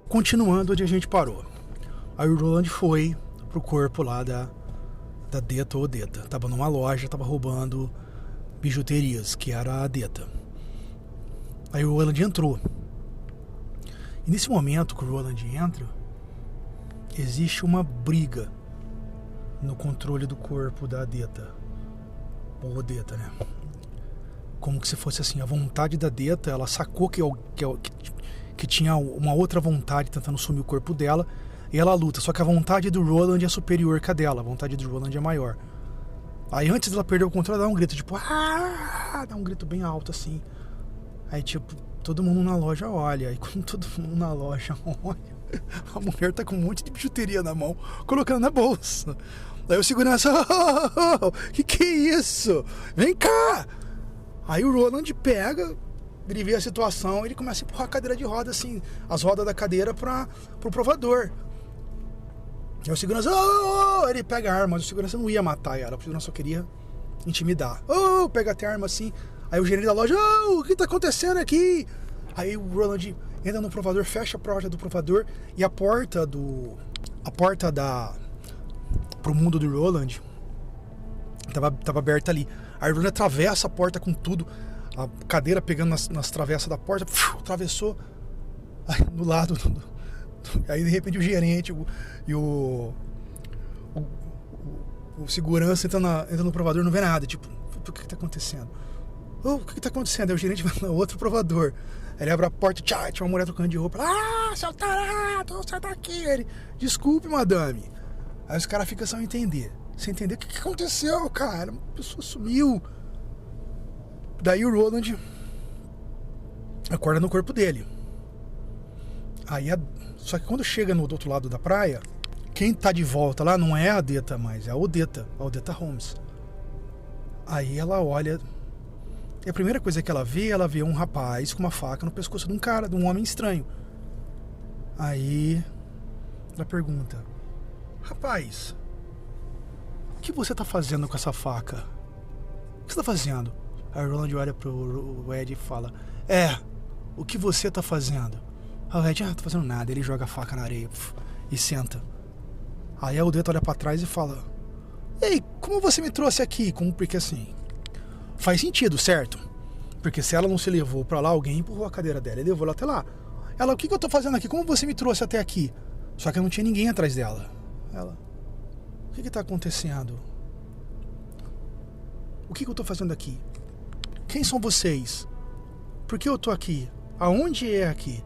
Continuando onde a gente parou. Aí o Roland foi pro corpo lá da Deta ou Deta. Tava numa loja, tava roubando bijuterias, que era a Deta. Aí o Roland entrou. E nesse momento que o Roland entra, existe uma briga no controle do corpo da Deta. Ou Deta, né? Como que se fosse assim, a vontade da Deta, ela sacou que tinha uma outra vontade tentando sumir o corpo dela, e ela luta, só que a vontade do Roland é superior que a dela, a vontade do Roland é maior. Aí antes dela perder o controle, ela dá um grito, tipo, dá um grito bem alto assim. Aí tipo, todo mundo na loja olha, e quando todo mundo na loja olha, a mulher tá com um monte de bijuteria na mão, colocando na bolsa. Aí o segurança, que é isso? Vem cá! Aí o Roland pega, ele vê a situação, ele começa a empurrar a cadeira de roda, assim, as rodas da cadeira pro provador. Aí o segurança, ele pega a arma, mas o segurança não ia matar ela, o segurança só queria intimidar. Pega até a arma assim. Aí o gerente da loja, o que tá acontecendo aqui? Aí o Roland entra no provador, fecha a porta do provador, e a porta pro mundo do Roland tava aberta ali. Aí o Roland atravessa a porta com tudo, a cadeira pegando nas travessas da porta, atravessou no lado aí de repente o gerente e o segurança entra no provador, não vê nada, tipo, o que tá acontecendo? O que tá acontecendo? Aí o gerente vai no outro provador, ele abre a porta, tinha uma mulher trocando de roupa, seu tarado, sai daqui. Ele, desculpe, madame. Aí os caras ficam sem entender, o que aconteceu, cara? Uma pessoa sumiu. Daí o Roland acorda no corpo dele. Aí só que quando chega no outro lado da praia, quem tá de volta lá não é a Deta mais, é a Odetta Holmes. Aí ela olha, e a primeira coisa que ela vê um rapaz com uma faca no pescoço de um homem estranho. Aí ela pergunta, rapaz, o que você tá fazendo com essa faca? O que você tá fazendo? Aí o Roland olha pro Ed e fala, o que você tá fazendo? Aí o Ed, tô fazendo nada. Ele joga a faca na areia e senta. Aí a Odetta olha pra trás e fala, ei, como você me trouxe aqui? Porque assim, faz sentido, certo? Porque se ela não se levou pra lá, alguém empurrou a cadeira dela e levou ela até lá. Ela, o que eu tô fazendo aqui? Como você me trouxe até aqui? Só que não tinha ninguém atrás dela. Ela, o que tá acontecendo? O que eu tô fazendo aqui? Quem são vocês? Por que eu tô aqui? Aonde é aqui?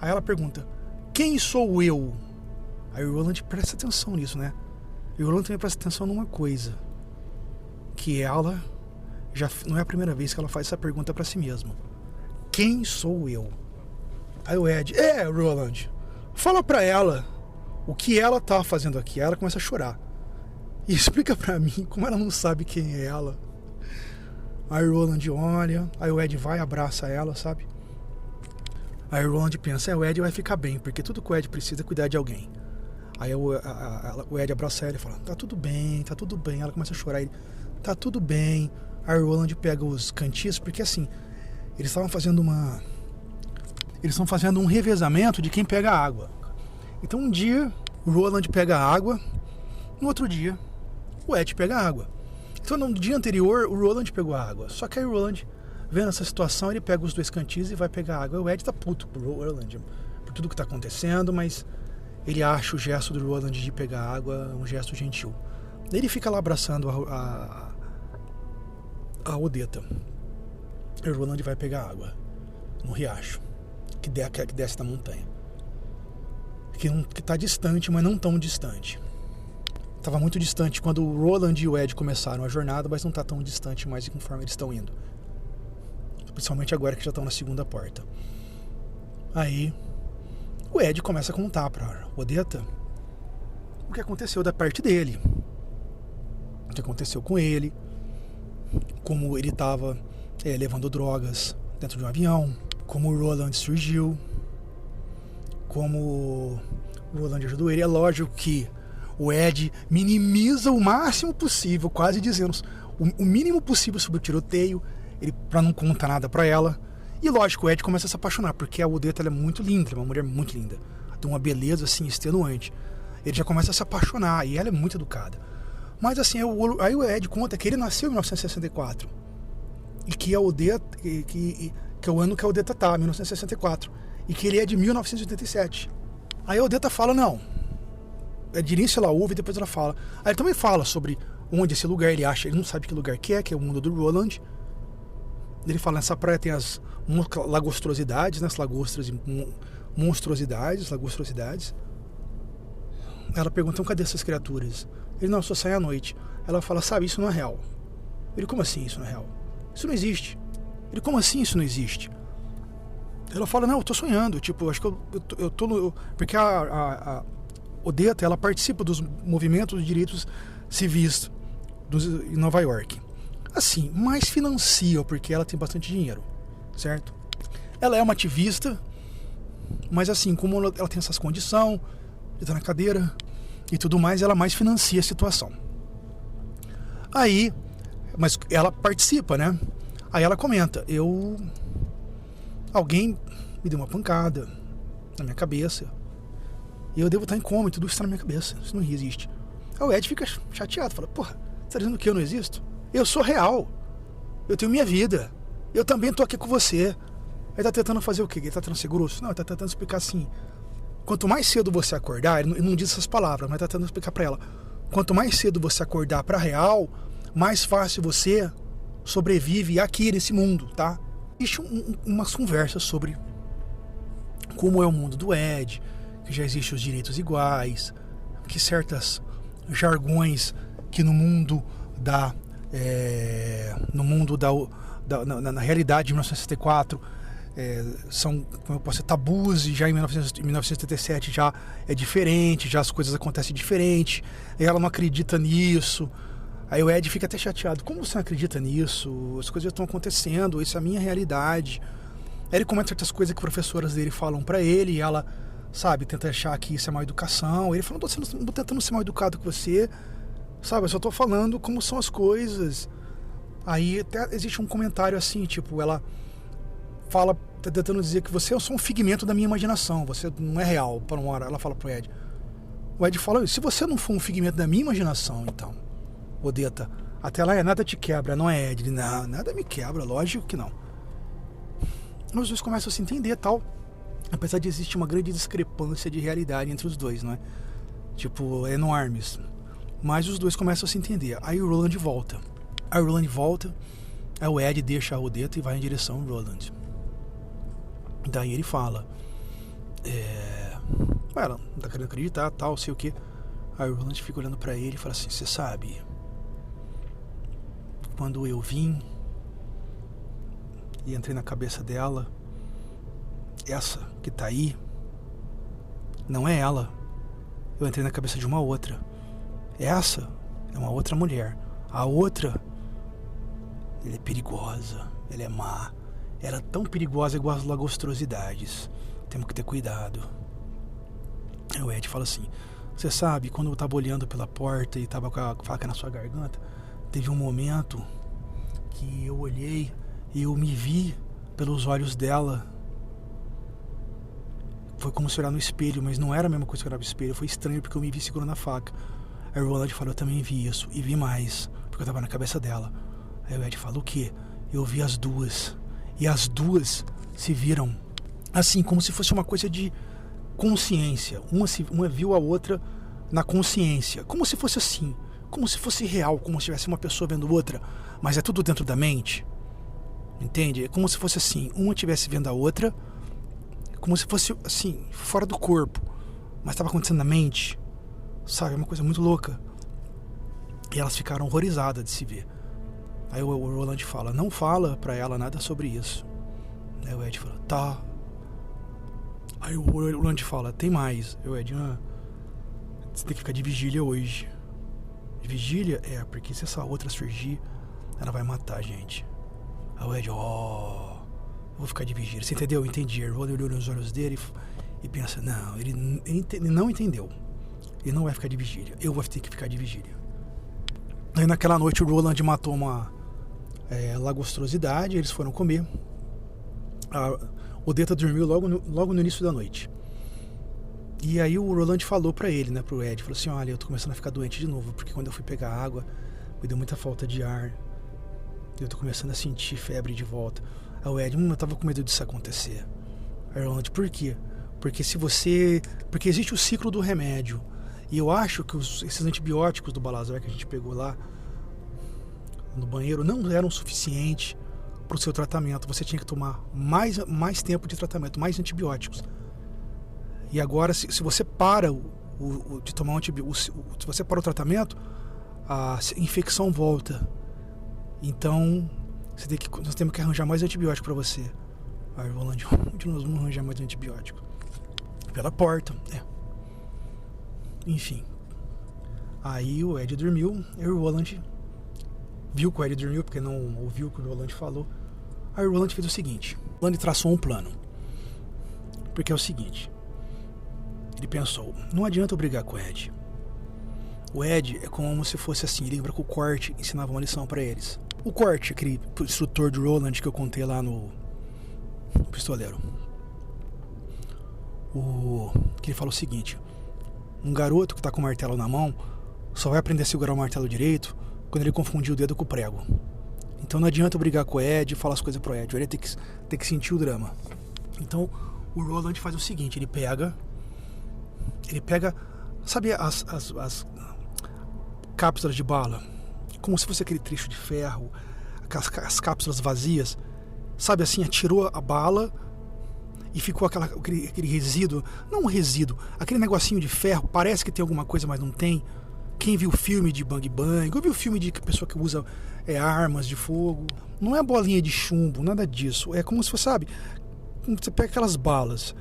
Aí ela pergunta, quem sou eu? Aí o Roland presta atenção nisso, né? E o Roland também presta atenção numa coisa, que ela já não é a primeira vez que ela faz essa pergunta pra si mesma. Quem sou eu? Aí o Ed, Roland, fala pra ela o que ela tá fazendo aqui. Aí ela começa a chorar. E explica pra mim como ela não sabe quem é ela. Aí o Roland olha, aí o Ed vai, abraça ela, sabe? Aí o Roland pensa, o Ed vai ficar bem, porque tudo que o Ed precisa é cuidar de alguém. Aí o Ed abraça ela e fala, tá tudo bem. Ela começa a chorar, ele, tá tudo bem. Aí o Roland pega os cantis, porque assim, eles estavam fazendo um revezamento de quem pega água. Então um dia o Roland pega a água, no outro dia o Ed pega a água. Então no dia anterior o Roland pegou a água. Só que aí o Roland, vendo essa situação, ele pega os dois cantis e vai pegar a água. E o Ed tá puto pro Roland por tudo que tá acontecendo, mas ele acha o gesto do Roland de pegar a água um gesto gentil. Ele fica lá abraçando a Odetta. E o Roland vai pegar a água no riacho que desce da montanha, que tá distante, mas não tão distante. Tava muito distante quando o Roland e o Ed começaram a jornada, mas não tá tão distante mais conforme eles estão indo, principalmente agora que já estão na segunda porta. Aí o Ed começa a contar pra Odetta o que aconteceu da parte dele, o que aconteceu com ele, como ele tava levando drogas dentro de um avião, como o Roland surgiu, como o Roland ajudou ele. É lógico que o Ed minimiza o máximo possível, quase dizendo o mínimo possível sobre o tiroteio, ele, pra não contar nada pra ela. E lógico, o Ed começa a se apaixonar, porque a Odetta ela é muito linda, ela é uma mulher muito linda, de uma beleza assim extenuante. Ele já começa a se apaixonar, e ela é muito educada. Mas assim, aí o Ed conta que ele nasceu em 1964. E que a Odetta, que é o ano que a Odetta tá, 1964. E que ele é de 1987. Aí a Odetta fala, não. De início ela ouve e depois ela fala. Aí ele também fala sobre onde esse lugar ele acha, ele não sabe que lugar que é o mundo do Roland. Ele fala, nessa praia tem as lagostrosidades, né, as lagostras e monstruosidades. Ela pergunta, então, cadê essas criaturas? Ele, não, só sai à noite. Ela fala, sabe, isso não é real. Ele, como assim isso não é real? Isso não existe. Ele, como assim isso não existe? Ela fala, não, eu tô sonhando, tipo, acho que eu tô no... Porque a Odetta, ela participa dos movimentos de direitos civis em Nova York. Assim, mais financia, porque ela tem bastante dinheiro, certo? Ela é uma ativista, mas assim, como ela tem essas condições, de estar na cadeira e tudo mais, ela mais financia a situação. Aí, mas ela participa, né? Aí ela comenta, alguém me deu uma pancada na minha cabeça, e eu devo estar em coma e tudo isso está na minha cabeça, isso não existe. Aí o Ed fica chateado, fala, porra, você tá dizendo que eu não existo? Eu sou real, eu tenho minha vida, eu também tô aqui com você. Ele tá tentando fazer o quê? Ele tá tentando ser grosso? Não, ele tá tentando explicar assim, quanto mais cedo você acordar, ele não diz essas palavras, mas tá tentando explicar pra ela, quanto mais cedo você acordar pra real, mais fácil você sobrevive aqui nesse mundo, tá? Existe umas conversas sobre como é o mundo do Ed, que já existem os direitos iguais, que certas jargões que no mundo na realidade de 1964 são, como eu posso dizer, tabus, e já em 1977 já é diferente, já as coisas acontecem diferente, e ela não acredita nisso. Aí o Ed fica até chateado, como você não acredita nisso? As coisas já estão acontecendo, isso é a minha realidade. Aí ele comenta certas coisas que professoras dele falam pra ele, e ela, sabe, tenta achar que isso é má educação. Ele fala, não tô tentando ser mal educado com você, sabe, eu só tô falando como são as coisas. Aí até existe um comentário assim, tipo, ela fala, tá tentando dizer que você é só um figmento da minha imaginação, você não é real, para uma hora. Ela fala pro Ed. O Ed fala, se você não for um figmento da minha imaginação, então, Odetta, até lá nada te quebra, não é, Ed? Ele, não, nada me quebra, lógico que não. Os dois começam a se entender, tal, apesar de existir uma grande discrepância de realidade entre os dois, não é? Tipo, enormes. Mas os dois começam a se entender. Aí o Roland volta. Aí o Ed deixa a Odetta e vai em direção ao Roland. Daí ele fala, ela não tá querendo acreditar, tal, sei o que. Aí o Roland fica olhando pra ele e fala assim, você sabe, quando eu vim e entrei na cabeça dela, essa que tá aí não é ela, eu entrei na cabeça de uma outra. Essa é uma outra mulher, a outra, ela é perigosa, ela é má, ela é tão perigosa igual as lagostrosidades, temos que ter cuidado. Aí o Ed fala assim, você sabe, quando eu tava olhando pela porta e tava com a faca na sua garganta, teve um momento que eu olhei e eu me vi pelos olhos dela. Foi como se olhar no espelho, mas não era a mesma coisa que olhar no espelho, foi estranho porque eu me vi segurando a faca. Aí o Roland falou, eu também vi isso, e vi mais, porque eu tava na cabeça dela. Aí o Ed fala, o quê? Eu vi as duas, e as duas se viram assim, como se fosse uma coisa de consciência. Uma viu a outra na consciência, como se fosse assim, como se fosse real, como se tivesse uma pessoa vendo outra, mas é tudo dentro da mente, entende? É como se fosse assim, uma estivesse vendo a outra, como se fosse assim, fora do corpo, mas estava acontecendo na mente, sabe? É uma coisa muito louca. E elas ficaram horrorizadas de se ver. Aí o Roland fala, não fala pra ela nada sobre isso. Aí o Ed fala, tá. Aí o Roland fala, tem mais. Aí o Ed, você tem que ficar de vigília hoje. De vigília? Porque se essa outra surgir, ela vai matar a gente. Aí o Ed, eu vou ficar de vigília. Você entendeu? Entendi. O Roland olhou nos olhos dele e pensa, não, ele não entendeu. Ele não vai ficar de vigília. Eu vou ter que ficar de vigília. Aí naquela noite o Roland matou uma lagostrosidade, eles foram comer. O Deta dormiu logo no início da noite. E aí o Roland falou pra ele, né, pro Ed, falou assim, olha, eu tô começando a ficar doente de novo, porque quando eu fui pegar água, me deu muita falta de ar. Eu tô começando a sentir febre de volta. Aí o Ed, eu tava com medo disso acontecer. Aí o Roland, por quê? Porque existe o ciclo do remédio. E eu acho que esses antibióticos do Balazar que a gente pegou lá no banheiro não eram suficientes pro seu tratamento. Você tinha que tomar mais tempo de tratamento, mais antibióticos. E agora, se você para de tomar um antibiótico, se você para o tratamento, a infecção volta. Então, nós temos que arranjar mais antibiótico para você. Aí o Roland, onde nós vamos arranjar mais antibiótico? Pela porta, Enfim. Aí o Ed dormiu, e o Roland viu que o Ed dormiu, porque não ouviu o que o Roland falou. Aí o Roland fez o seguinte, o Roland traçou um plano. Porque é o seguinte, ele pensou, não adianta eu brigar com o Ed. O Ed é como se fosse assim, ele lembra que o Cort ensinava uma lição pra eles. O Cort, aquele instrutor do Roland que eu contei lá no Pistoleiro. Que ele falou o seguinte, um garoto que tá com o martelo na mão só vai aprender a segurar o martelo direito quando ele confundir o dedo com o prego. Então não adianta eu brigar com o Ed e falar as coisas pro Ed. O Ed tem que sentir o drama. Então o Roland faz o seguinte, ele pega, sabe as cápsulas de bala, como se fosse aquele trecho de ferro, as cápsulas vazias, sabe assim, atirou a bala e ficou aquele resíduo, não um resíduo, aquele negocinho de ferro, parece que tem alguma coisa, mas não tem. Quem viu o filme de Bang Bang, ou viu o filme de pessoa que usa armas de fogo, não é bolinha de chumbo, nada disso, é como se fosse, sabe, você pega aquelas balas,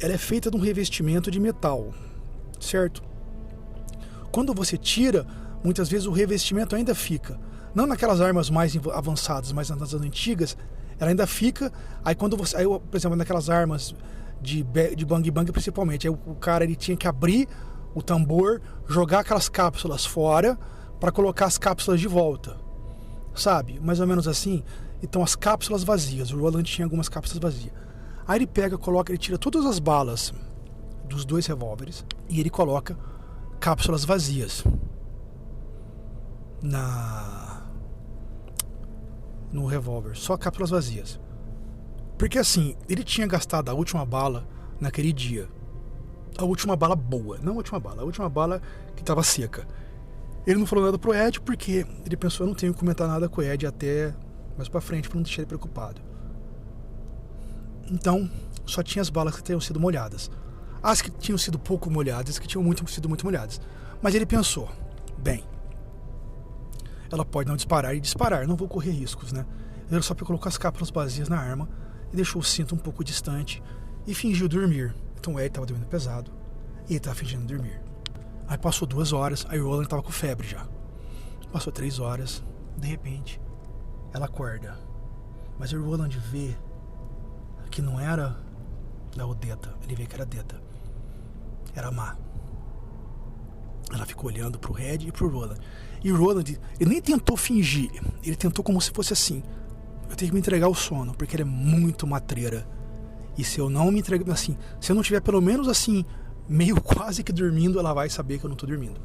ela é feita de um revestimento de metal, certo? Quando você tira, muitas vezes o revestimento ainda fica, não naquelas armas mais avançadas, mas nas antigas, ela ainda fica. Aí quando você, por exemplo, naquelas armas de Bang Bang principalmente, aí o cara ele tinha que abrir o tambor, jogar aquelas cápsulas fora para colocar as cápsulas de volta, sabe? Mais ou menos assim. Então as cápsulas vazias, o Roland tinha algumas cápsulas vazias. Aí ele pega, ele tira todas as balas dos 2 revólveres e ele coloca cápsulas vazias no revólver, só cápsulas vazias. Porque assim, ele tinha gastado a última bala naquele dia. A última bala boa, não a última bala que estava seca. Ele não falou nada pro Ed porque ele pensou, eu não tenho que comentar nada com o Ed até mais pra frente pra não deixar ele preocupado. Então, só tinha as balas que tinham sido molhadas. As que tinham sido pouco molhadas, que tinham sido muito molhadas. Mas ele pensou, bem, ela pode não disparar e disparar, não vou correr riscos, né? Ele só colocou as cápsulas vazias na arma e deixou o cinto um pouco distante e fingiu dormir. Então o Ed estava dormindo pesado e ele estava fingindo dormir. Aí passou 2 horas, aí o Roland estava com febre já. Passou 3 horas, de repente, ela acorda. Mas o Roland vê que não era da Odetta, ele vê que era Deta. Era a Má. Ela ficou olhando pro Red e pro Roland. E o Roland, ele nem tentou fingir, ele tentou como se fosse assim, eu tenho que me entregar ao sono, porque ele é muito matreira. E se eu não me entregar, assim, se eu não tiver pelo menos assim, meio quase que dormindo, ela vai saber que eu não tô dormindo.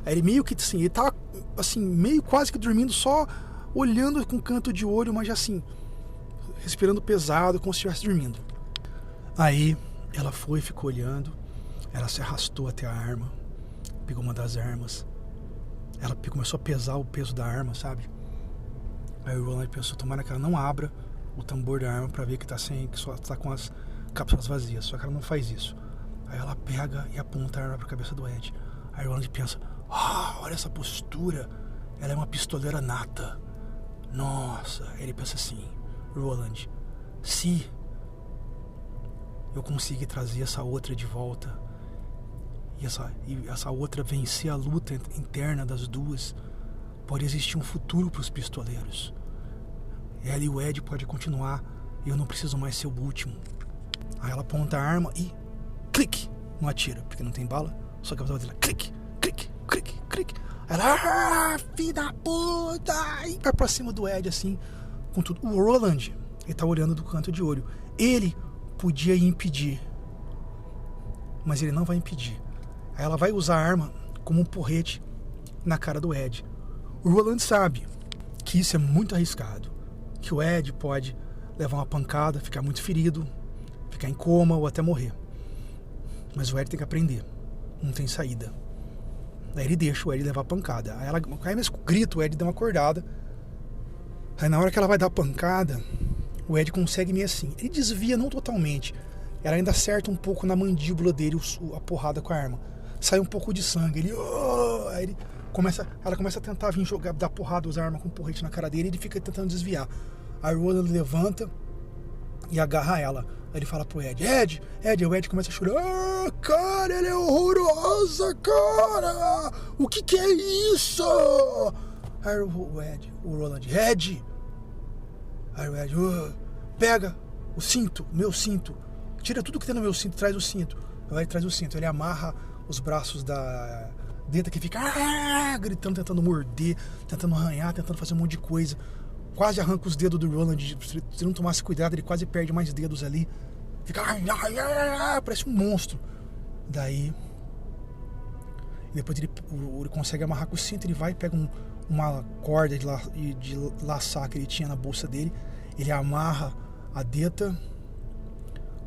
Aí ele meio que assim, ele tava assim, meio quase que dormindo, só olhando com canto de olho, mas assim, respirando pesado, como se estivesse dormindo. Aí ela foi, ficou olhando, ela se arrastou até a arma, pegou uma das armas, ela começou a pesar o peso da arma, sabe? Aí o Roland pensou, tomara que ela não abra o tambor da arma pra ver que tá sem, que só tá com as cápsulas vazias, só que ela não faz isso. Aí ela pega e aponta a arma pra cabeça do Ed. Aí o Roland pensa, olha essa postura, ela é uma pistoleira nata. Nossa, aí ele pensa assim, Roland, se eu conseguir trazer essa outra de volta e essa outra vencer a luta interna das duas, pode existir um futuro para os pistoleiros. Ela e o Ed pode continuar e eu não preciso mais ser o último. Aí ela aponta a arma e clique, não atira, porque não tem bala, só que a dela clique, clique, clique, clique. Aí ela, filho da puta, e vai pra cima do Ed assim, com tudo. O Roland, Ele tá olhando do canto de olho. Ele podia impedir, mas ele não vai impedir. Aí ela vai usar a arma como um porrete na cara do Ed. O Roland sabe que isso é muito arriscado, que o Ed pode levar uma pancada, ficar muito ferido, ficar em coma ou até morrer. Mas o Ed tem que aprender, não tem saída. Daí ele deixa o Ed levar a pancada. Aí mesmo com o grito, o Ed dá uma acordada. Aí na hora que ela vai dar a pancada, o Ed consegue meio assim. Ele desvia não totalmente. Ela ainda acerta um pouco na mandíbula dele a porrada com a arma. Sai um pouco de sangue. Aí ela começa a tentar vir jogar, dar porrada, usar a arma com porrete na cara dele, e ele fica tentando desviar. Aí o Roland levanta e agarra ela. Aí ele fala pro Ed, Ed, o Ed começa a chorar. Ah, cara, ela é horrorosa, cara! O que é isso? Aí o Roland, Ed! Aí o Ed, pega o cinto, meu cinto. Tira tudo que tem no meu cinto, traz o cinto. Aí traz o cinto, ele amarra os braços da Deta, que fica gritando, tentando morder, tentando arranhar, tentando fazer um monte de coisa. Quase arranca os dedos do Roland. Se não tomasse cuidado, ele quase perde mais dedos ali. Fica parece um monstro. Daí depois ele consegue amarrar com o cinto. Ele vai e pega uma corda de laçar que ele tinha na bolsa dele. Ele amarra a Deta.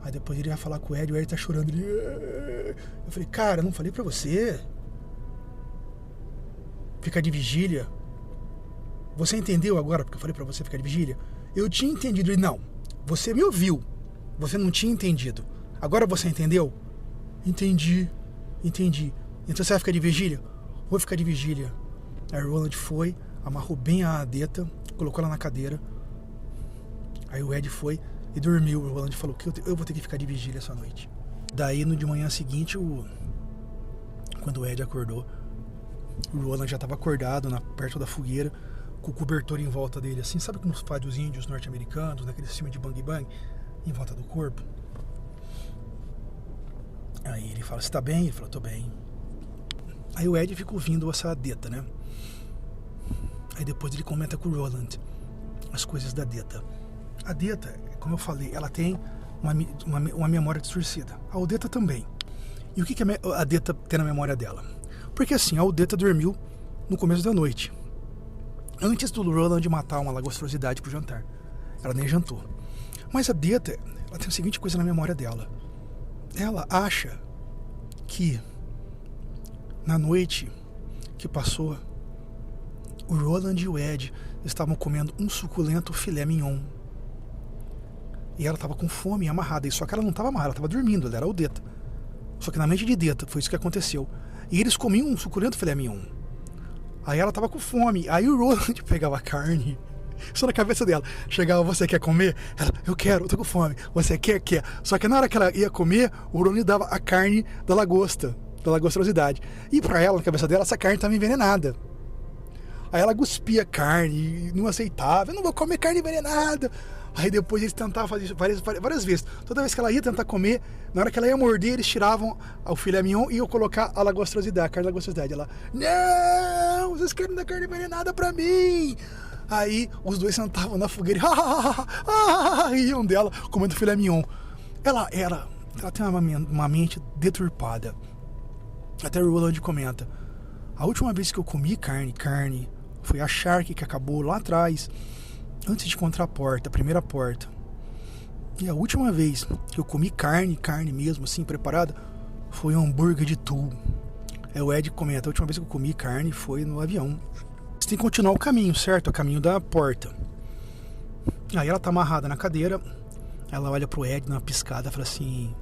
Aí depois ele vai falar com o Ed tá chorando. Eu falei, cara, não falei pra você ficar de vigília? Você entendeu agora porque eu falei pra você ficar de vigília? Eu tinha entendido. Ele, não, você me ouviu. Você não tinha entendido. Agora você entendeu? Entendi. Então você vai ficar de vigília? Vou ficar de vigília. Aí o Roland foi, amarrou bem a Deta, colocou ela na cadeira. Aí o Ed foi e dormiu. O Roland falou que eu vou ter que ficar de vigília essa noite. Daí no de manhã seguinte, quando o Ed acordou, o Roland já estava acordado perto da fogueira, com o cobertor em volta dele, assim, sabe como faz os índios norte-americanos, naquele filme de Bang Bang, em volta do corpo. Aí ele fala, você tá bem? Ele falou, tô bem. Aí o Ed fica ouvindo essa Deta, né? Aí depois ele comenta com o Roland as coisas da Deta. A Deta, como eu falei, ela tem uma memória distorcida. A Odeta também. E o que a Deta tem na memória dela? Porque assim, a Odeta dormiu no começo da noite, antes do Roland matar uma lagostrosidade pro jantar. Ela nem jantou. Mas a Deta, ela tem a seguinte coisa na memória dela. Ela acha que na noite que passou, o Roland e o Ed estavam comendo um suculento filé mignon. E ela estava com fome e amarrada. Só que ela não estava amarrada, ela estava dormindo, ela era o Deta. Só que na mente de Deta foi isso que aconteceu. E eles comiam um suculento filé mignon. Aí ela estava com fome. Aí o Roland pegava a carne, só na cabeça dela. Chegava, você quer comer? Ela, eu quero, eu tô com fome. Você quer? Quer. Só que na hora que ela ia comer, o Roland dava a carne da lagosta, da lagostrosidade. E pra ela, na cabeça dela, essa carne estava envenenada. Aí ela cuspia carne e não aceitava. Eu não vou comer carne envenenada. Aí depois eles tentavam fazer isso várias vezes. Toda vez que ela ia tentar comer, na hora que ela ia morder, eles tiravam o filé mignon e iam colocar a lagostrosidade, a carne da lagostrosidade. Ela, não, vocês querem dar carne envenenada pra mim. Aí os dois sentavam na fogueira e riam dela comendo filé mignon. Ela tem uma mente deturpada. Até o Roland comenta, a última vez que eu comi carne, foi a Shark que acabou lá atrás, antes de encontrar a primeira porta. E a última vez que eu comi carne mesmo, assim, preparada, foi um hambúrguer de tu. Aí o Ed comenta, a última vez que eu comi carne foi no avião. Você tem que continuar o caminho, certo? O caminho da porta. Aí ela tá amarrada na cadeira, ela olha pro Ed numa piscada e fala assim,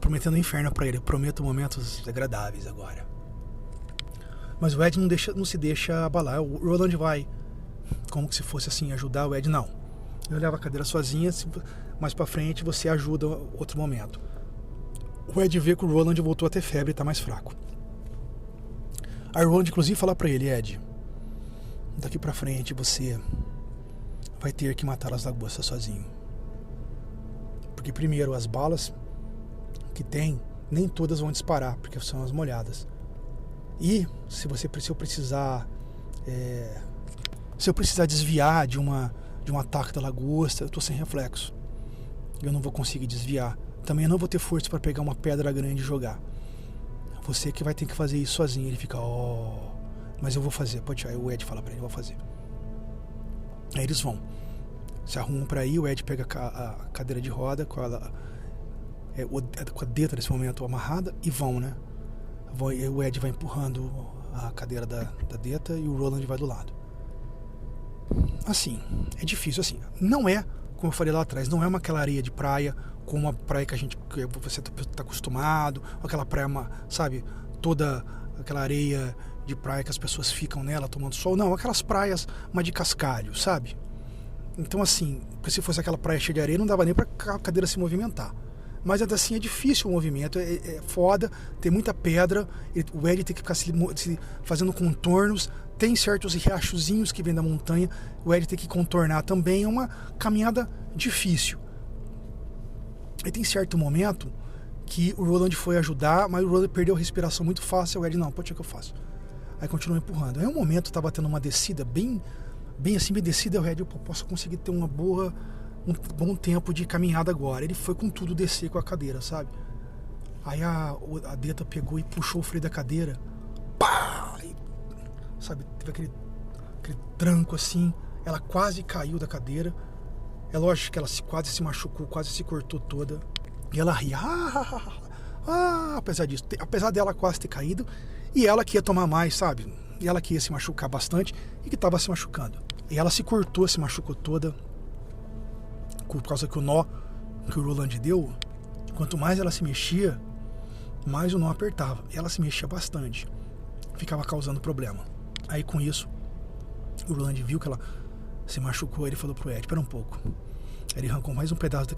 prometendo o inferno pra ele, prometo momentos agradáveis agora. Mas o Ed não se deixa abalar. O Roland vai, como que se fosse assim, ajudar o Ed. Não, eu levo a cadeira sozinha, mais pra frente você ajuda outro momento. O Ed vê que o Roland voltou a ter febre e tá mais fraco. A Roland inclusive fala pra ele, Ed, daqui pra frente você vai ter que matar as lagostas sozinho. Porque primeiro, as balas que tem, nem todas vão disparar, porque são as molhadas. E se eu precisar desviar de uma de um ataque da lagosta, eu tô sem reflexo. Eu não vou conseguir desviar. Também não vou ter força para pegar uma pedra grande e jogar. Você que vai ter que fazer isso sozinho. Ele fica, mas eu vou fazer. Pode ir. Aí o Ed fala pra ele, eu vou fazer. Aí eles vão. Se arrumam pra ir, o Ed pega a cadeira de roda com a deta nesse momento amarrada e vão, né? O Ed vai empurrando a cadeira da deta e o Roland vai do lado. Assim, é difícil, assim. Não é, como eu falei lá atrás, não é aquela areia de praia, como a praia que você tá acostumado, aquela praia, sabe, toda aquela areia de praia que as pessoas ficam nela tomando sol. Não, aquelas praias, mas de cascalho, sabe? Então, assim, se fosse aquela praia cheia de areia, não dava nem pra a cadeira se movimentar. Mas ainda assim é difícil o movimento, é foda, tem muita pedra, o Ed tem que ficar se fazendo contornos, tem certos riachozinhos que vêm da montanha, o Ed tem que contornar também, é uma caminhada difícil. E tem certo momento que o Roland foi ajudar, mas o Roland perdeu a respiração muito fácil, o Ed, não, pode ser que eu faço. Aí continua empurrando. Aí um momento tá batendo uma descida bem assim, bem descida, o Ed, eu posso conseguir ter um bom tempo de caminhada agora. Ele foi com tudo descer com a cadeira, sabe? Aí a deta pegou e puxou o freio da cadeira. Pá! E, sabe, teve aquele tranco assim. Ela quase caiu da cadeira. É lógico que ela quase se machucou, quase se cortou toda. E ela ria. Apesar disso. Apesar dela quase ter caído. E ela que ia tomar mais, sabe? E ela que ia se machucar bastante e que estava se machucando. E ela se cortou, se machucou toda. Por causa que o nó que o Roland deu, quanto mais ela se mexia, mais o nó apertava. E ela se mexia bastante. Ficava causando problema. Aí com isso, o Roland viu que ela se machucou. Ele falou pro Ed, espera um pouco. Ele arrancou mais um pedaço da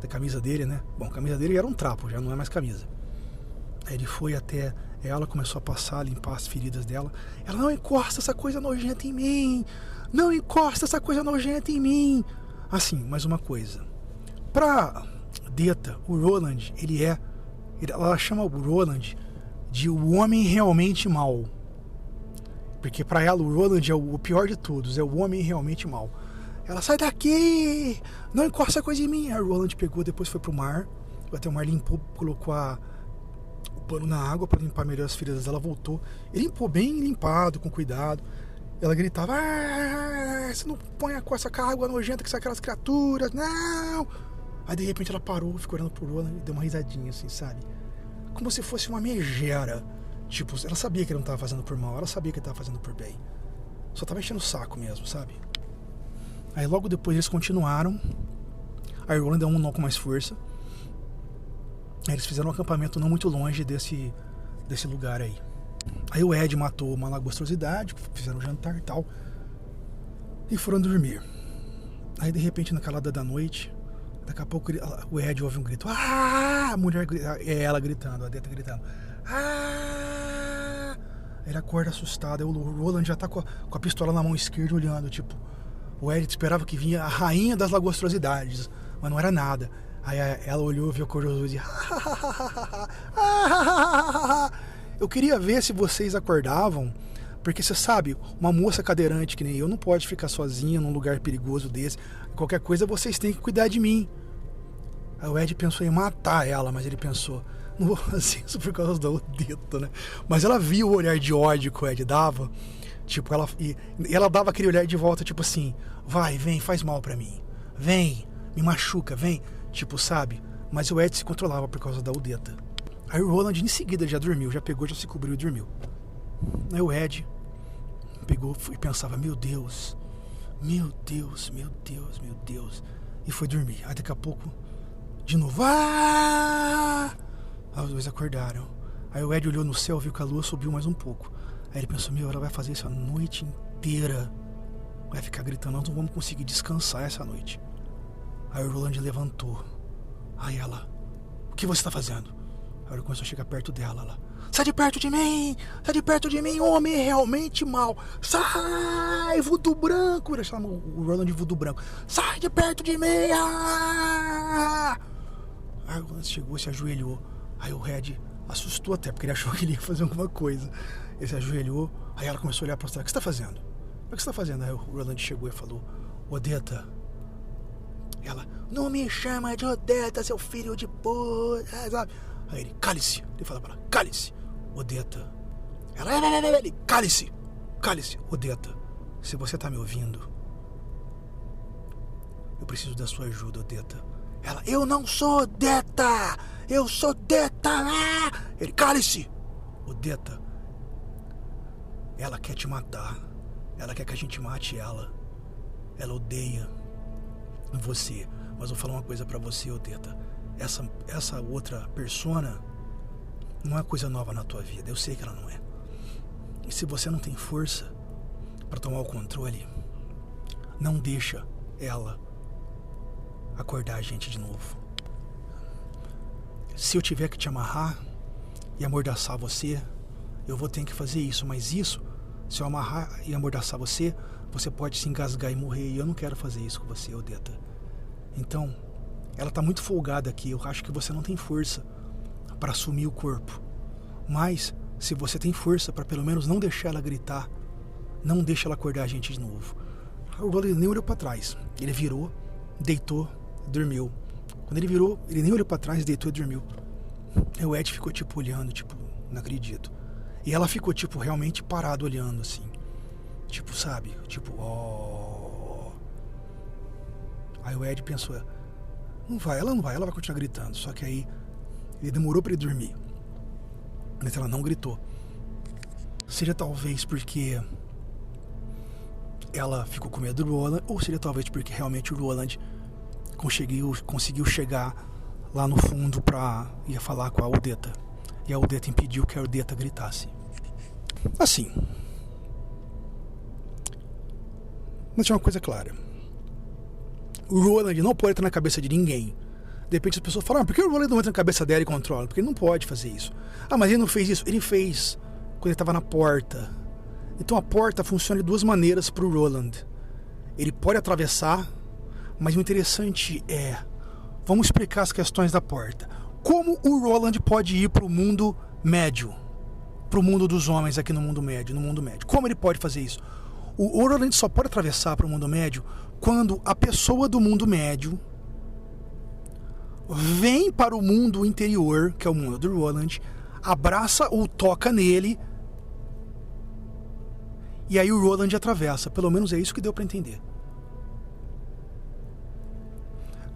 camisa dele, né? Bom, a camisa dele era um trapo, já não é mais camisa. Aí ele foi até ela, começou a passar, limpar as feridas dela. Ela, não encosta essa coisa nojenta em mim! Não encosta essa coisa nojenta em mim! Assim, mais uma coisa. Pra deta, o Roland, ela chama o Roland de o homem realmente mau. Porque pra ela o Roland é o pior de todos, é o homem realmente mau. Ela, sai daqui! Não encosta coisa em mim! Aí o Roland pegou, depois foi pro mar. Até o mar limpou, colocou o pano na água pra limpar melhor as feridas dela, voltou. Ele limpou bem limpado, com cuidado. Ela gritava, você não põe com essa água nojenta que são aquelas criaturas, não! Aí de repente ela parou, ficou olhando pro Roland e deu uma risadinha assim, sabe? Como se fosse uma megera. Tipo, ela sabia que ele não tava fazendo por mal, ela sabia que ele tava fazendo por bem. Só tava enchendo o saco mesmo, sabe? Aí logo depois eles continuaram. Aí o Roland deu um nó com mais força. Aí eles fizeram um acampamento não muito longe desse lugar aí. Aí o Ed matou uma lagostrosidade, fizeram um jantar e tal, e foram dormir. Aí de repente, na calada da noite, daqui a pouco o Ed ouve um grito. A mulher, ela gritando, a deta gritando. Ele acorda assustado. Aí o Roland já tá com a pistola na mão esquerda olhando, tipo. O Ed esperava que vinha a rainha das lagostrosidades, mas não era nada. Aí ela olhou, viu o corajoso e disse, eu queria ver se vocês acordavam, porque você sabe, uma moça cadeirante que nem eu não pode ficar sozinha num lugar perigoso desse. Qualquer coisa vocês têm que cuidar de mim. Aí o Ed pensou em matar ela, mas ele pensou, não vou fazer isso por causa da deta, né? Mas ela viu o olhar de ódio que o Ed dava, tipo, ela dava aquele olhar de volta, tipo assim, vai, vem, faz mal pra mim, vem, me machuca, vem, tipo, sabe? Mas o Ed se controlava por causa da Udeta. Aí o Roland em seguida já dormiu, já pegou, já se cobriu e dormiu. Aí o Ed pegou e pensava, meu Deus, meu Deus, meu Deus, meu Deus. E foi dormir. Aí daqui a pouco, de novo, Aí os dois acordaram. Aí o Ed olhou no céu, viu que a lua subiu mais um pouco. Aí ele pensou, ela vai fazer isso a noite inteira. Vai ficar gritando, nós não vamos conseguir descansar essa noite. Aí o Roland levantou. Aí ela, o que você está fazendo? Aí ele começou a chegar perto dela, ela, sai de perto de mim, homem realmente mal, sai, voodoo branco, ele chama o Roland de voodoo branco, sai de perto de mim, Aí o Roland chegou, se ajoelhou, aí o Red assustou até, porque ele achou que ele ia fazer alguma coisa, ele se ajoelhou, aí ela começou a olhar para o céu, o que você está fazendo? O que você está fazendo? Aí o Roland chegou e falou, Odetta. Ela, não me chama de Odetta, seu filho de puta, sabe? Aí ele, cale-se. Ele fala pra ela, cale-se. Odetta. Ela, ele, cale-se. Cale-se. Odetta, se você tá me ouvindo, eu preciso da sua ajuda, Odetta. Ela, eu não sou Odetta. Eu sou Odetta. Ele, cale-se. Odetta, ela quer te matar. Ela quer que a gente mate ela. Ela odeia você. Mas vou falar uma coisa pra você, Odetta. Essa outra persona não é coisa nova na tua vida. Eu sei que ela não é. E se você não tem força pra tomar o controle, não deixa ela acordar a gente de novo. Se eu tiver que te amarrar e amordaçar você, eu vou ter que fazer isso. Mas isso, se eu amarrar e amordaçar você, você pode se engasgar e morrer. E eu não quero fazer isso com você, Odetta. Então, ela tá muito folgada aqui. Eu acho que você não tem força para assumir o corpo. Mas, se você tem força para pelo menos não deixar ela gritar, não deixa ela acordar a gente de novo. O Roland nem olhou para trás. Ele virou, deitou, dormiu. Quando ele virou, ele nem olhou para trás, deitou e dormiu. E o Ed ficou tipo olhando, tipo, não acredito. E ela ficou tipo realmente parada olhando assim. Tipo, sabe? Tipo, ó. Aí o Ed pensou, não vai, ela vai continuar gritando. Só que aí ele demorou para ele dormir. Mas ela não gritou. Seria talvez porque ela ficou com medo do Roland, ou seria talvez porque realmente o Roland conseguiu chegar lá no fundo pra ir falar com a Odetta. E a Odetta impediu que a Odetta gritasse. Assim. Mas tinha uma coisa clara. O Roland não pode entrar na cabeça de ninguém. De repente as pessoas falam, por que o Roland não entra na cabeça dela e controla? Porque ele não pode fazer isso. Ah, mas ele não fez isso. Ele fez quando ele estava na porta. Então a porta funciona de duas maneiras para o Roland. Ele pode atravessar, mas o interessante é, vamos explicar as questões da porta. Como o Roland pode ir para o mundo médio? Para o mundo dos homens aqui no mundo médio. Como ele pode fazer isso? O Roland só pode atravessar para o mundo médio quando a pessoa do mundo médio vem para o mundo interior, que é o mundo do Roland, abraça ou toca nele, e aí o Roland atravessa. Pelo menos é isso que deu para entender.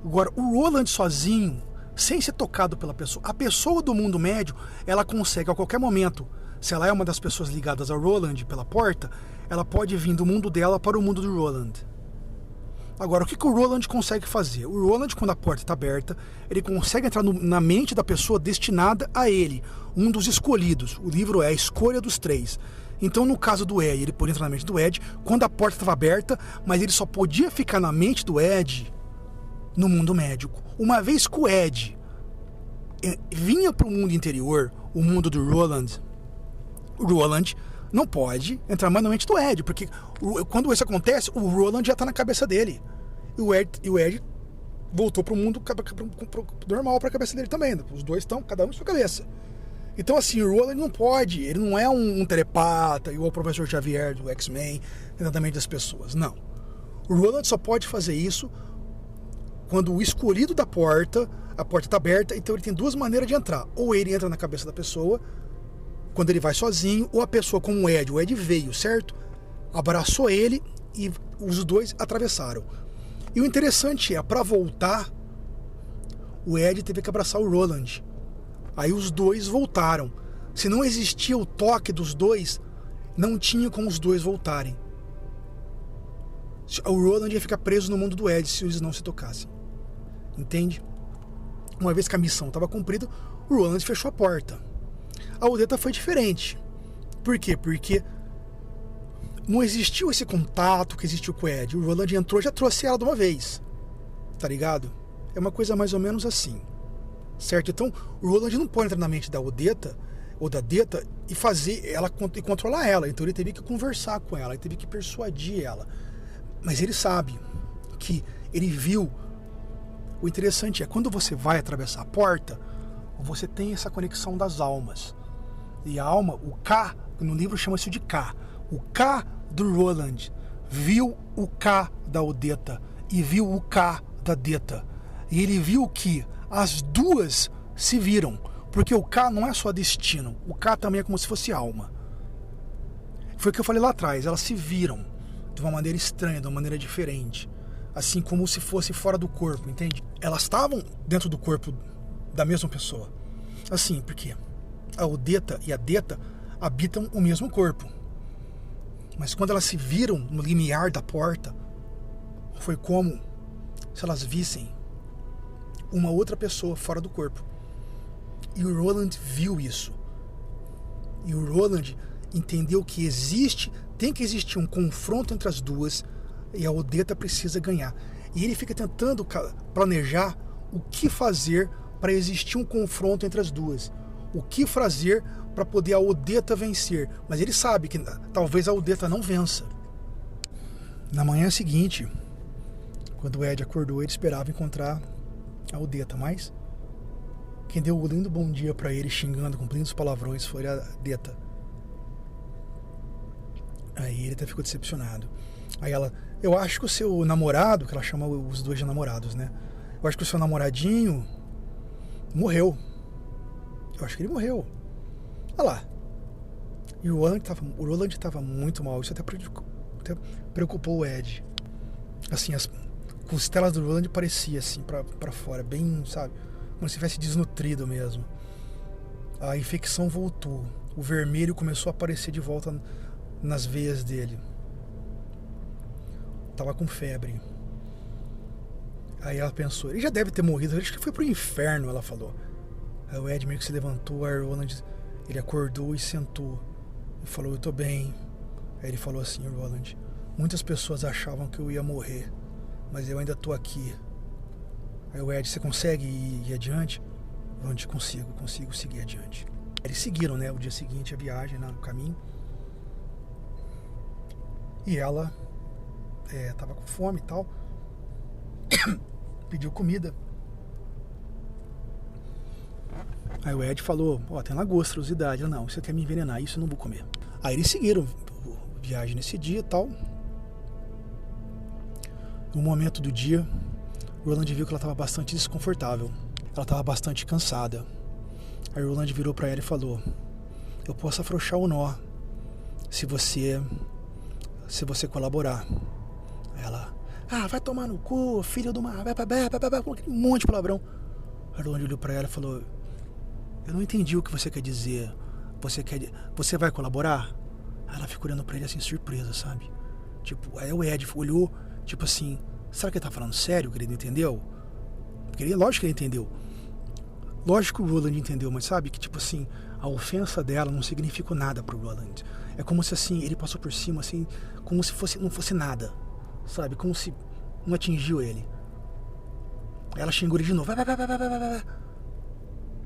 Agora, o Roland sozinho, sem ser tocado pela pessoa, a pessoa do mundo médio, ela consegue a qualquer momento, se ela é uma das pessoas ligadas ao Roland pela porta, ela pode vir do mundo dela para o mundo do Roland. Agora, o que o Roland consegue fazer? O Roland, quando a porta está aberta, ele consegue entrar na mente da pessoa destinada a ele, um dos escolhidos. O livro é A Escolha dos Três. Então, no caso do Ed, ele podia entrar na mente do Ed quando a porta estava aberta, mas ele só podia ficar na mente do Ed no mundo médico. Uma vez que o Ed vinha para o mundo interior, o mundo do Roland, o Roland não pode entrar mais na mente do Ed, porque quando isso acontece, o Roland já está na cabeça dele. E o Ed voltou para o mundo normal, para a cabeça dele também. Os dois estão, cada um na sua cabeça. Então, assim, o Roland não pode, ele não é um telepata, igual o professor Xavier do X-Men, exatamente das pessoas. Não. O Roland só pode fazer isso quando o escolhido da porta, a porta está aberta, então ele tem duas maneiras de entrar. Ou ele entra na cabeça da pessoa, quando ele vai sozinho, ou a pessoa como o Ed veio, certo? Abraçou ele e os dois atravessaram. E o interessante é, para voltar, o Ed teve que abraçar o Roland. Aí os dois voltaram. Se não existia o toque dos dois, não tinha como os dois voltarem. O Roland ia ficar preso no mundo do Ed se eles não se tocassem. Entende? Uma vez que a missão estava cumprida, o Roland fechou a porta. A Odetta foi diferente. Por quê? Porque não existiu esse contato que existiu com o Ed. O Roland entrou e já trouxe ela de uma vez. Tá ligado? É uma coisa mais ou menos assim. Certo? Então, o Roland não pode entrar na mente da Odetta ou da Deta e fazer ela e controlar ela. Então ele teve que conversar com ela, ele teve que persuadir ela. Mas ele sabe que ele viu. O interessante é quando você vai atravessar a porta, você tem essa conexão das almas. E a alma, o K, no livro chama isso de K. O K do Roland viu o K da Odetta e viu o K da Deta. E ele viu que as duas se viram, porque o K não é só destino, o K também é como se fosse alma. Foi o que eu falei lá atrás, elas se viram de uma maneira estranha, de uma maneira diferente, assim como se fosse fora do corpo, entende? Elas estavam dentro do corpo da mesma pessoa, assim, porque a Odetta e a Deta habitam o mesmo corpo, mas quando elas se viram no limiar da porta, foi como se elas vissem uma outra pessoa fora do corpo. E o Roland viu isso. E o Roland entendeu que tem que existir um confronto entre as duas e a Odetta precisa ganhar. E ele fica tentando planejar o que fazer para existir um confronto entre as duas. O que fazer para poder a Odetta vencer. Mas ele sabe que talvez a Odetta não vença. Na manhã seguinte, quando o Ed acordou, ele esperava encontrar a Odetta, mas quem deu um lindo bom dia para ele, xingando, com lindos palavrões, foi a Deta. Aí ele até ficou decepcionado. Aí ela, eu acho que o seu namorado, que ela chama os dois de namorados, né? Eu acho que o seu namoradinho morreu. Eu acho que ele morreu. Olha lá. E o Roland estava muito mal. Isso até preocupou o Ed. Assim, as costelas do Roland parecia assim pra fora, bem, sabe, como se tivesse desnutrido mesmo. A infecção voltou, o vermelho começou a aparecer de volta nas veias dele. Tava com febre. Aí ela pensou, ele já deve ter morrido, acho que foi pro inferno, ela falou. Aí o Ed meio que se levantou, aí o Roland, ele acordou e sentou e falou, eu tô bem. Aí ele falou assim, Roland, muitas pessoas achavam que eu ia morrer, mas eu ainda tô aqui. Aí o Ed, você consegue ir adiante? Roland, consigo seguir adiante. Eles seguiram, né, o dia seguinte, a viagem, no caminho. E ela tava com fome e tal. Pediu comida. Aí o Ed falou, tem lagostosidade. Não, você quer me envenenar, isso eu não vou comer. Aí eles seguiram a viagem nesse dia e tal. No momento do dia, o Roland viu que ela estava bastante desconfortável. Ela estava bastante cansada. Aí o Roland virou para ela e falou, eu posso afrouxar o nó se você colaborar. Aí ela, vai tomar no cu, filho de uma... um monte de palavrão. Aí o Roland olhou para ela e falou, eu não entendi o que você quer dizer. Você vai colaborar? Aí ela ficou olhando para ele assim, surpresa, sabe? Tipo, aí o Ed olhou, tipo assim, será que ele tá falando sério, que ele não entendeu? Porque lógico que ele entendeu. Lógico que o Roland entendeu, mas sabe que tipo assim, a ofensa dela não significou nada pro Roland. É como se assim, ele passou por cima assim, como se não fosse nada, sabe? Como se não atingiu ele. Aí ela xingou ele de novo. Vai.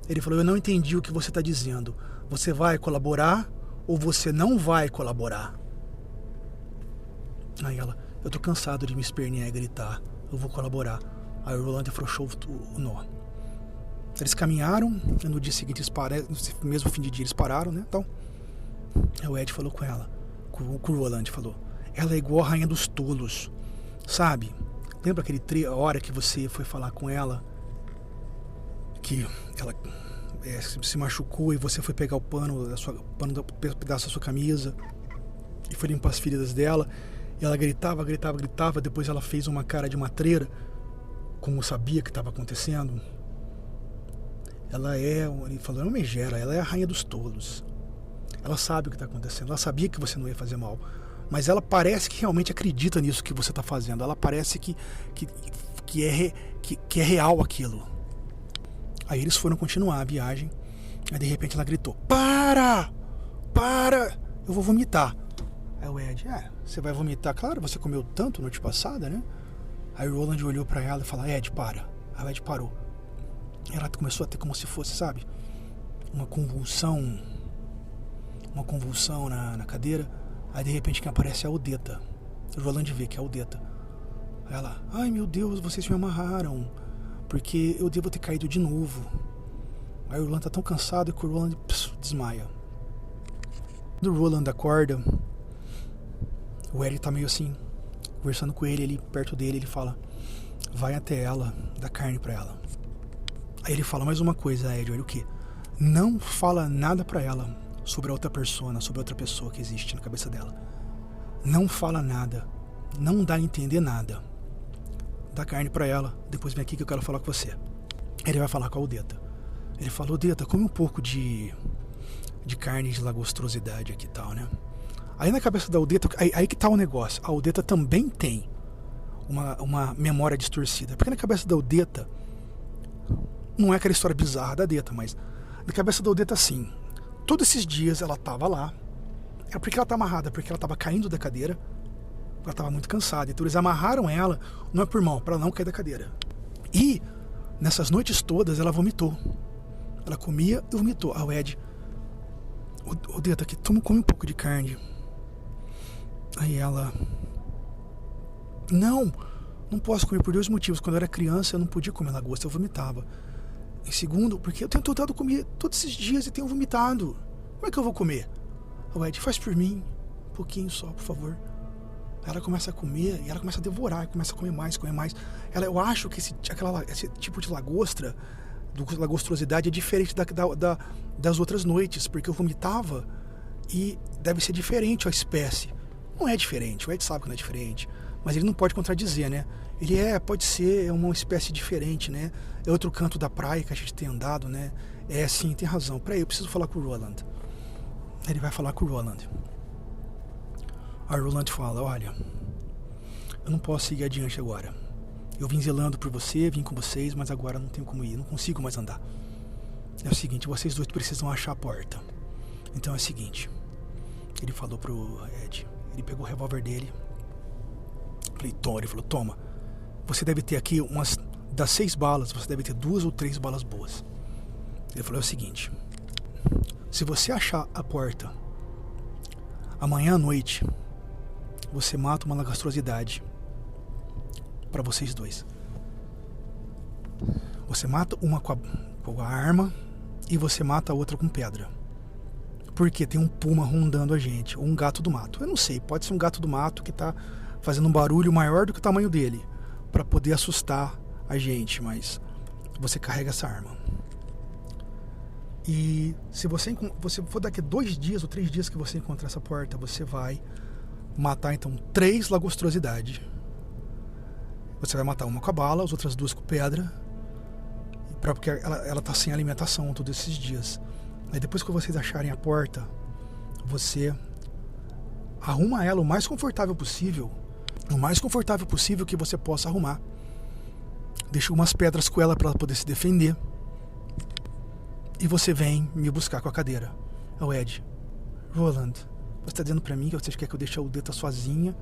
Ele falou, eu não entendi o que você tá dizendo. Você vai colaborar ou você não vai colaborar? Aí ela, eu tô cansado de me espernear e gritar, eu vou colaborar. Aí o Roland afrouxou o nó. Eles caminharam, e no dia seguinte no mesmo fim de dia eles pararam, né? Então, aí o Ed falou com ela, com o Roland falou, ela é igual a rainha dos tolos, sabe? Lembra aquele hora que você foi falar com ela, que ela se machucou e você foi pegar o pano do pedaço da sua camisa e foi limpar as feridas dela, e ela gritava, depois ela fez uma cara de matreira, como sabia que estava acontecendo. Ele falou, é uma megera, ela é a rainha dos tolos. Ela sabe o que está acontecendo, ela sabia que você não ia fazer mal, mas ela parece que realmente acredita nisso que você está fazendo, ela parece que é real aquilo. Aí eles foram continuar a viagem, aí de repente ela gritou, para, eu vou vomitar. Aí o Ed, você vai vomitar? Claro, você comeu tanto noite passada, né? Aí o Roland olhou pra ela e falou, Ed, para. Aí o Ed parou. Ela começou a ter como se fosse, sabe, uma convulsão na cadeira. Aí de repente quem aparece é a Odetta. O Roland vê que é a Odetta. Aí ela, ai meu Deus, vocês me amarraram, porque eu devo ter caído de novo. Aí o Roland tá tão cansado que o Roland desmaia. Quando o Roland acorda, o Ed tá meio assim, conversando com ele, perto dele, ele fala: vai até ela, dá carne pra ela. Aí ele fala mais uma coisa, Ed, olha o quê? Não fala nada pra ela sobre a outra persona, sobre a outra pessoa que existe na cabeça dela. Não fala nada, não dá a entender nada. Dá carne pra ela, depois vem aqui que eu quero falar com você. Ele vai falar com a Odeta. Ele fala: Odeta, come um pouco de carne de lagostrosidade aqui e tal, né? Aí na cabeça da Odeta, aí que tá o negócio. A Odeta também tem uma memória distorcida. Porque na cabeça da Odeta, não é aquela história bizarra da Odeta, mas na cabeça da Odeta, assim, todos esses dias ela tava lá. É porque ela tá amarrada, porque ela tava caindo da cadeira. Ela tava muito cansada. Então eles amarraram ela, não é por mal, pra ela não cair da cadeira. E nessas noites todas ela vomitou. Ela comia e vomitou. Ah, o Ed: Odeta, aqui, come um pouco de carne. Aí ela: não posso comer por 2 motivos. Quando eu era criança eu não podia comer lagosta, eu vomitava. Em segundo, porque eu tenho tentado comer todos esses dias e tenho vomitado. Como é que eu vou comer? O Ed: faz por mim, um pouquinho só, por favor. Ela começa a comer e ela começa a devorar, começa a comer mais. Eu acho que esse tipo de lagostrosidade é diferente das outras noites, porque eu vomitava e deve ser diferente a espécie. Não é diferente, o Ed sabe que não é diferente, mas ele não pode contradizer, né? Ele pode ser uma espécie diferente, né? É outro canto da praia que a gente tem andado, né? Sim, tem razão. Peraí, eu preciso falar com o Roland. Ele vai falar com o Roland. A Roland fala: olha, eu não posso seguir adiante agora. Eu vim zelando por você, vim com vocês, mas agora não tenho como ir, não consigo mais andar. É o seguinte, vocês dois precisam achar a porta. Então é o seguinte, ele falou pro Ed, ele pegou o revólver dele, ele falou: toma, você deve ter aqui das 6 balas, você deve ter 2 ou 3 balas boas. Ele falou: é o seguinte, se você achar a porta amanhã à noite, você mata uma lagostrosidade para vocês dois. Você mata uma com a arma e você mata a outra com pedra. Porque tem um puma rondando a gente, ou um gato do mato. Eu não sei, pode ser um gato do mato que tá fazendo um barulho maior do que o tamanho dele, para poder assustar a gente, mas você carrega essa arma. E se você for daqui 2 dias ou 3 dias que você encontrar essa porta, você vai matar então 3 lagostrosidades. Você vai matar uma com a bala, as outras 2 com pedra, porque ela tá sem alimentação todos esses dias. Aí depois que vocês acharem a porta, você arruma ela o mais confortável possível que você possa arrumar. Deixa umas pedras com ela para ela poder se defender. E você vem me buscar com a cadeira. É o Ed: Roland, você está dizendo para mim que você quer que eu deixe a Odeta sozinha,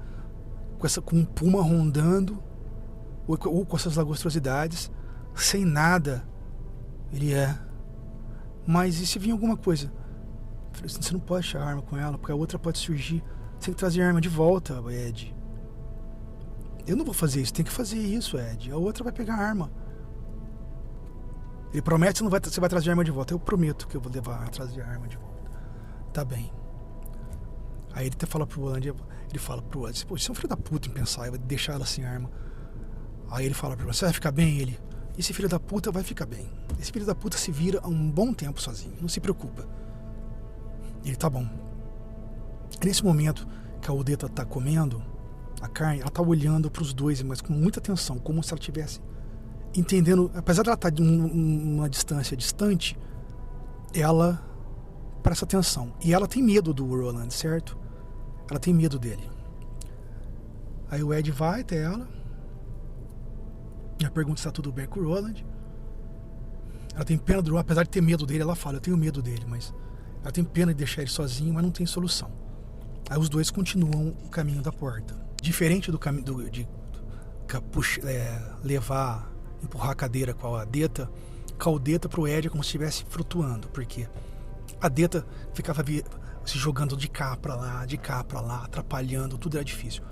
com um puma rondando, ou com essas lagostrosidades, sem nada? Ele: mas e se vir alguma coisa? Eu falei: você não pode achar arma com ela, porque a outra pode surgir. Você tem que trazer a arma de volta, Ed. Eu não vou fazer isso, tem que fazer isso, Ed. A outra vai pegar a arma. Ele promete que você vai trazer a arma de volta. Eu prometo que eu vou trazer a arma de volta. Tá bem. Aí ele até fala pro Roland, ele fala pro Roland: pô, você é um filho da puta em pensar, vai deixar ela sem arma. Aí ele fala pro Roland: você vai ficar bem? Ele: esse filho da puta vai ficar bem. Esse filho da puta se vira há um bom tempo sozinho, não se preocupa. Ele: tá bom. Nesse momento que a Odeta tá comendo a carne, ela tá olhando pros dois, mas com muita atenção, como se ela tivesse entendendo, apesar de ela estar de uma distância distante, ela presta atenção. E ela tem medo do Roland, certo? Ela tem medo dele. Aí o Ed vai até ela, ela pergunta se está tudo bem com o Roland. Ela tem pena do Roland, apesar de ter medo dele, ela fala: eu tenho medo dele, mas ela tem pena de deixar ele sozinho, mas não tem solução. Aí os dois continuam o caminho da porta. Diferente do caminho de empurrar a cadeira com a Odeta pro Ed é como se estivesse flutuando, porque a Odeta ficava se jogando de cá pra lá, atrapalhando, tudo era difícil.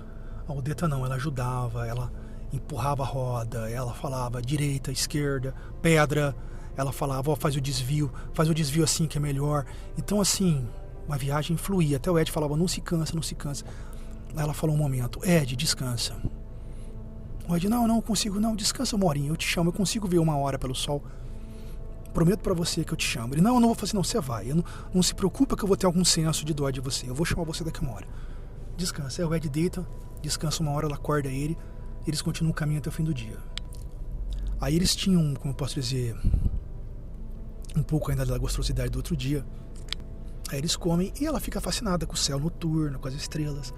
A Odeta não, ela ajudava, ela empurrava a roda, ela falava direita, esquerda, pedra, ela falava: faz o desvio assim que é melhor. Então assim, uma viagem fluía, até o Ed falava: não se cansa. Aí ela falou um momento, Ed, descansa. O Ed, não consigo, não, descansa uma horinha, eu te chamo, eu consigo ver 1 hora pelo sol. Prometo pra você que eu te chamo. Ele, não, eu não vou fazer, não, você vai. Não se preocupa que eu vou ter algum senso de dó de você. Eu vou chamar você daqui a 1 hora. Descansa. Aí o Ed deita, descansa 1 hora, ela acorda ele, e eles continuam o caminho até o fim do dia. Aí eles tinham, como eu posso dizer, um pouco ainda da gostosidade do outro dia. Aí eles comem e ela fica fascinada com o céu noturno, com as estrelas.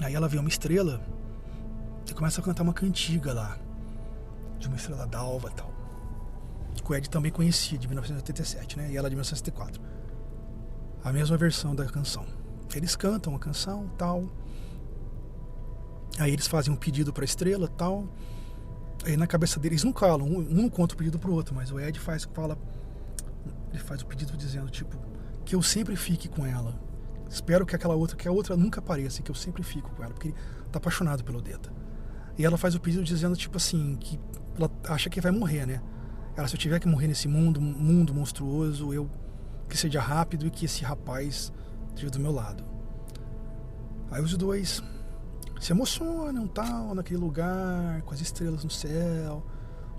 Aí ela vê uma estrela e começa a cantar uma cantiga lá, de uma estrela d'alva e tal. Que o Ed também conhecia, de 1987, né? E ela de 1974. A mesma versão da canção. Eles cantam a canção e tal. Aí eles fazem um pedido pra estrela e tal. Aí na cabeça deles não calam, um não conta o pedido pro outro, mas o Ed ele faz o pedido dizendo, tipo, que eu sempre fique com ela. Espero que a outra nunca apareça, que eu sempre fico com ela, porque ele tá apaixonado pelo Deta. E ela faz o pedido dizendo, tipo assim, que ela acha que vai morrer, né? Ela, se eu tiver que morrer nesse mundo monstruoso, eu que seja rápido e que esse rapaz esteja do meu lado. Aí os dois se emocionam, tal, naquele lugar, com as estrelas no céu,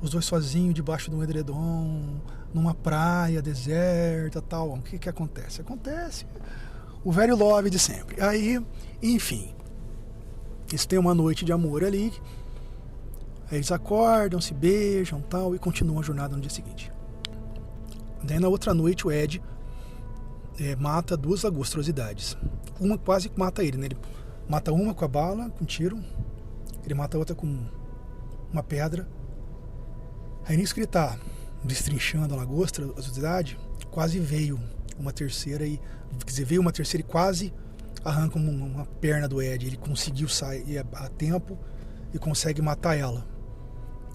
os dois sozinhos debaixo de um edredom, numa praia deserta, tal. O que acontece? Acontece o velho love de sempre. Aí, enfim, eles têm uma noite de amor ali, aí eles acordam, se beijam, tal, e continuam a jornada no dia seguinte. Daí na outra noite o Ed mata 2 agostosidades. Uma quase mata ele, né? Ele mata uma com a bala, com um tiro. Ele mata a outra com uma pedra. Aí nisso que ele tá destrinchando a lagostosidade, quase veio uma terceira e... Quer dizer, veio uma terceira e quase arranca uma perna do Ed. Ele conseguiu sair a tempo e consegue matar ela.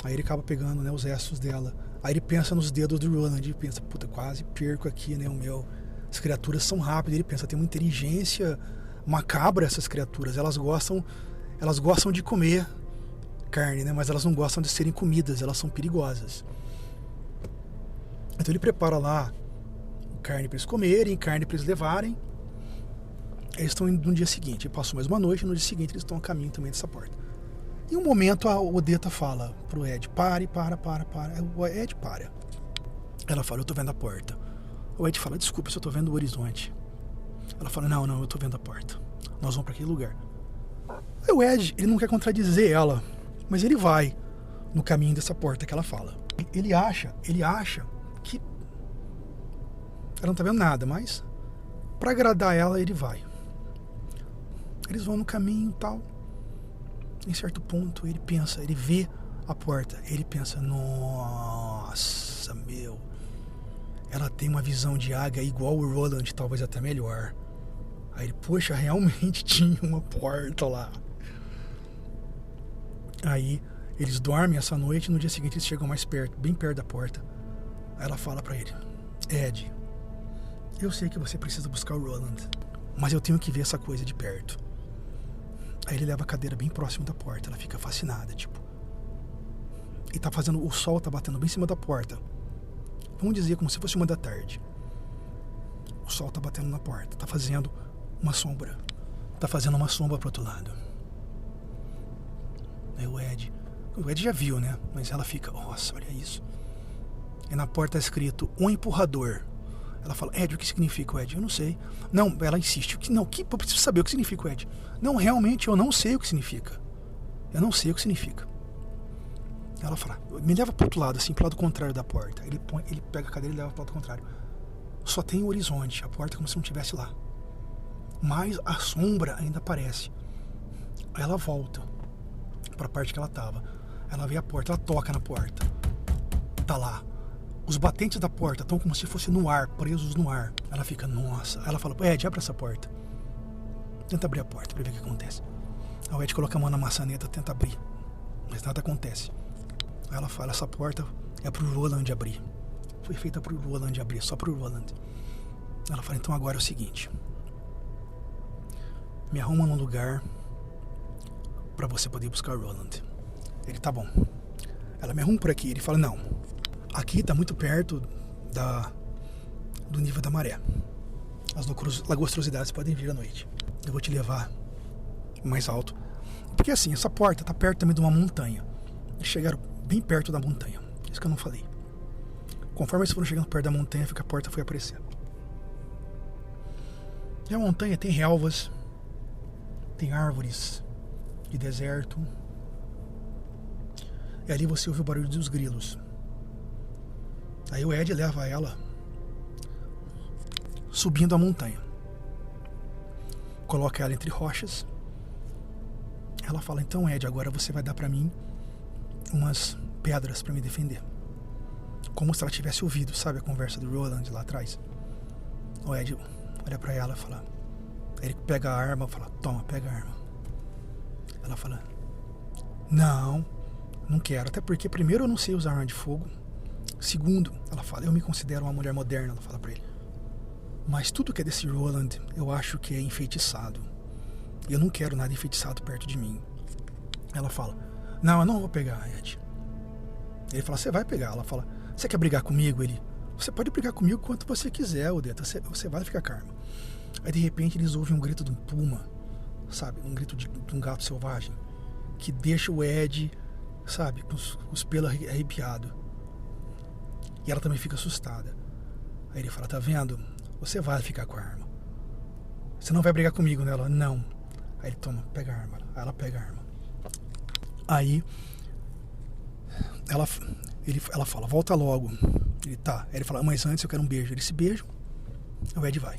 Aí ele acaba pegando, né, os restos dela. Aí ele pensa nos dedos do Roland e pensa, puta, quase perco aqui, né, o meu... As criaturas são rápidas. Ele pensa, tem uma inteligência macabra essas criaturas. Elas gostam de comer carne, né? Mas elas não gostam de serem comidas. Elas são perigosas. Então ele prepara lá carne para eles comerem, carne para eles levarem. Eles estão indo no dia seguinte. Passou mais uma noite. No dia seguinte eles estão a caminho também dessa porta. Em um momento a Odetta fala pro Ed, para. O Ed para. Ela fala, eu tô vendo a porta. O Ed fala, desculpa, se eu tô vendo o horizonte. Ela fala, não, eu tô vendo a porta. Nós vamos pra aquele lugar. Aí o Ed, ele não quer contradizer ela, mas ele vai no caminho dessa porta que ela fala. Ele acha que ela não tá vendo nada, mas pra agradar ela, ele vai. Eles vão no caminho e tal. Em certo ponto, ele vê a porta. Ele pensa, nossa, meu... Ela tem uma visão de águia igual o Roland, talvez até melhor. Aí ele, poxa, realmente tinha uma porta lá. Aí eles dormem essa noite e no dia seguinte eles chegam mais perto, bem perto da porta. Aí ela fala pra ele, Ed, eu sei que você precisa buscar o Roland, mas eu tenho que ver essa coisa de perto. Aí ele leva a cadeira bem próximo da porta. Ela fica fascinada, tipo. E o sol tá batendo bem em cima da porta. Vamos dizer como se fosse 1 da tarde. O sol tá batendo na porta, tá fazendo uma sombra. Tá fazendo uma sombra pro outro lado. Aí o Ed já viu, né? Mas ela fica, nossa, olha isso. E na porta tá escrito, um empurrador. Ela fala, Ed, o que significa o Ed? Eu não sei. Não, ela insiste, eu preciso saber o que significa o Ed. Não, realmente eu não sei o que significa. Eu não sei o que significa. Ela fala, me leva pro outro lado, assim, pro lado contrário da porta. Ele pega a cadeira e leva pro lado contrário. Só tem o horizonte, a porta é como se não estivesse lá. Mas a sombra ainda aparece. Aí ela volta pra parte que ela tava. Ela vê a porta, ela toca na porta. Tá lá. Os batentes da porta estão como se fosse no ar, presos no ar. Ela fica, nossa. Ela fala, Ed, abre essa porta. Tenta abrir a porta pra ver o que acontece. Aí o Ed coloca a mão na maçaneta, tenta abrir. Mas nada acontece. Aí ela fala, essa porta é pro Roland abrir. Foi feita pro Roland abrir, só pro Roland. Ela fala, então agora é o seguinte. Me arruma num lugar pra você poder buscar o Roland. Ele, tá bom. Ela, me arruma por aqui. Ele fala, não. Aqui tá muito perto do nível da maré. As lagostosidades podem vir à noite. eu vou te levar mais alto. Porque assim, essa porta tá perto também de uma montanha. Eles chegaram bem perto da montanha. Isso que eu não falei. Conforme eles foram chegando perto da montanha, a porta foi aparecendo. E a montanha tem relvas, tem árvores de deserto. E ali você ouve o barulho dos grilos. Aí o Ed leva ela subindo a montanha. Coloca ela entre rochas. Ela fala, então Ed, agora você vai dar pra mim umas pedras pra me defender. Como se ela tivesse ouvido, sabe, a conversa do Roland lá atrás. O Ed olha pra ela e fala, ele pega a arma e fala, toma, pega a arma. Ela fala, não quero, até porque primeiro eu não sei usar arma de fogo. Segundo, ela fala, eu me considero uma mulher moderna, ela fala pra ele. Mas tudo que é desse Roland, eu acho que é enfeitiçado. Eu não quero nada enfeitiçado perto de mim. Ela fala, não, eu não vou pegar, Ed. Ele fala, você vai pegar. Ela fala, você quer brigar comigo? Ele, você pode brigar comigo quanto você quiser, Odetta, você vai ficar calma. Aí de repente eles ouvem um grito de um puma, sabe, um grito de um gato selvagem, que deixa o Ed, sabe, com os pelos arrepiados. E ela também fica assustada. Aí ele fala, tá vendo? Você vai ficar com a arma. Você não vai brigar comigo, né? Ela, não. Aí ele, toma, pega a arma. Aí ela pega a arma. Aí ela fala, volta logo. Ele, tá. Aí ele fala, mas antes eu quero um beijo. Eles se beijam. O Ed vai.